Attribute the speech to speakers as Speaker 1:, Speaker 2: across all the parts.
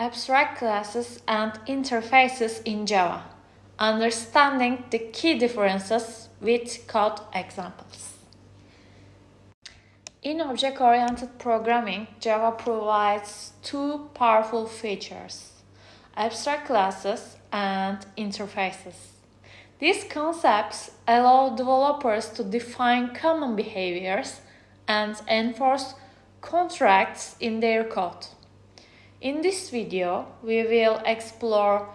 Speaker 1: Abstract classes and interfaces in Java. Understanding the key differences with code examples. In object-oriented programming, Java provides two powerful features: abstract classes and interfaces. These concepts allow developers to define common behaviors and enforce contracts in their code. In this video, we will explore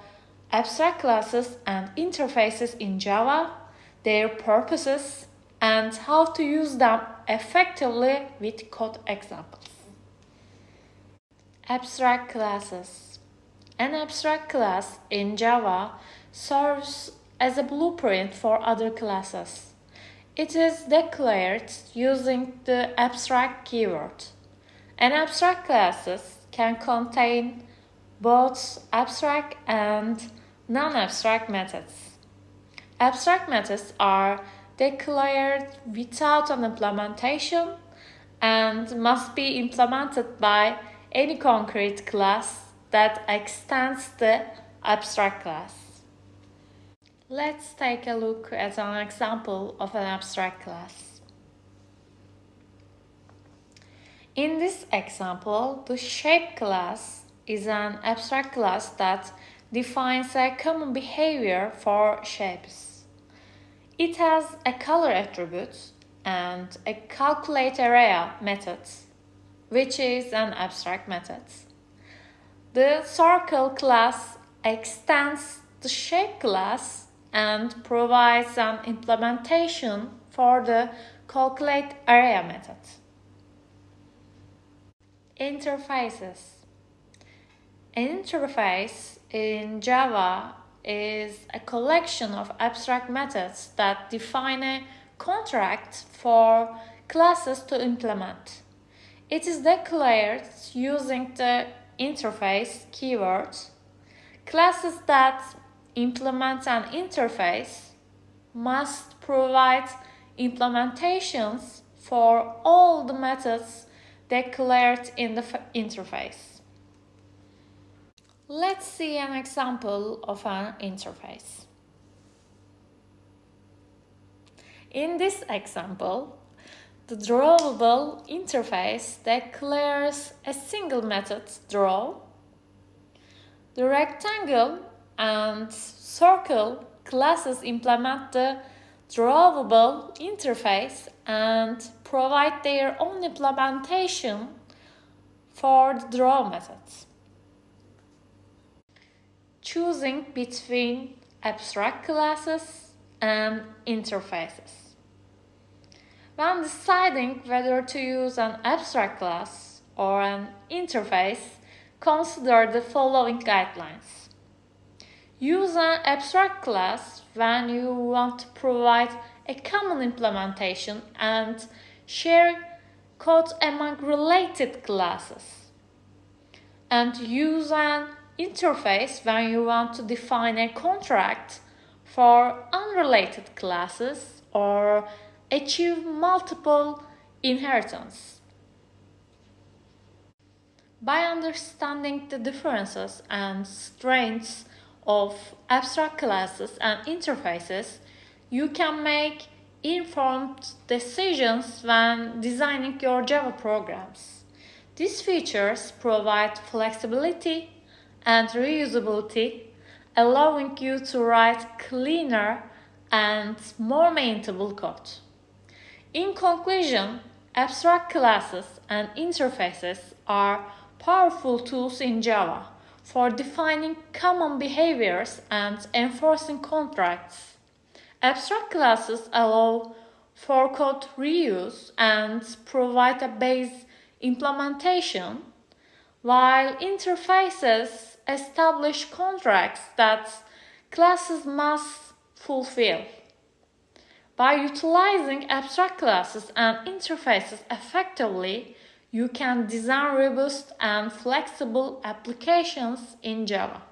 Speaker 1: abstract classes and interfaces in Java, their purposes, and how to use them effectively with code examples. Abstract classes. An abstract class in Java serves as a blueprint for other classes. It is declared using the abstract keyword. An abstract class can contain both abstract and non-abstract methods. Abstract methods are declared without an implementation and must be implemented by any concrete class that extends the abstract class. Let's take a look at an example of an abstract class. In this example, the shape class is an abstract class that defines a common behavior for shapes. It has a color attribute and a calculate area method, which is an abstract method. The circle class extends the shape class and provides an implementation for the calculate area method. Interfaces. An interface in Java is a collection of abstract methods that define a contract for classes to implement. It is declared using the interface keyword. Classes that implement an interface must provide implementations for all the methods declared in the interface. Let's see an example of an interface. In this example, the drawable interface declares a single method draw. The rectangle and circle classes implement the drawable interface and provide their own implementation for the draw methods. Choosing between abstract classes and interfaces. When deciding whether to use an abstract class or an interface, consider the following guidelines. Use an abstract class when you want to provide a common implementation and share code among related classes. And use an interface when you want to define a contract for unrelated classes or achieve multiple inheritance. By understanding the differences and strengths of abstract classes and interfaces, you can make informed decisions when designing your Java programs. These features provide flexibility and reusability, allowing you to write cleaner and more maintainable code. In conclusion, abstract classes and interfaces are powerful tools in Java for defining common behaviors and enforcing contracts. Abstract classes allow for code reuse and provide a base implementation, while interfaces establish contracts that classes must fulfill. By utilizing abstract classes and interfaces effectively, you can design robust and flexible applications in Java.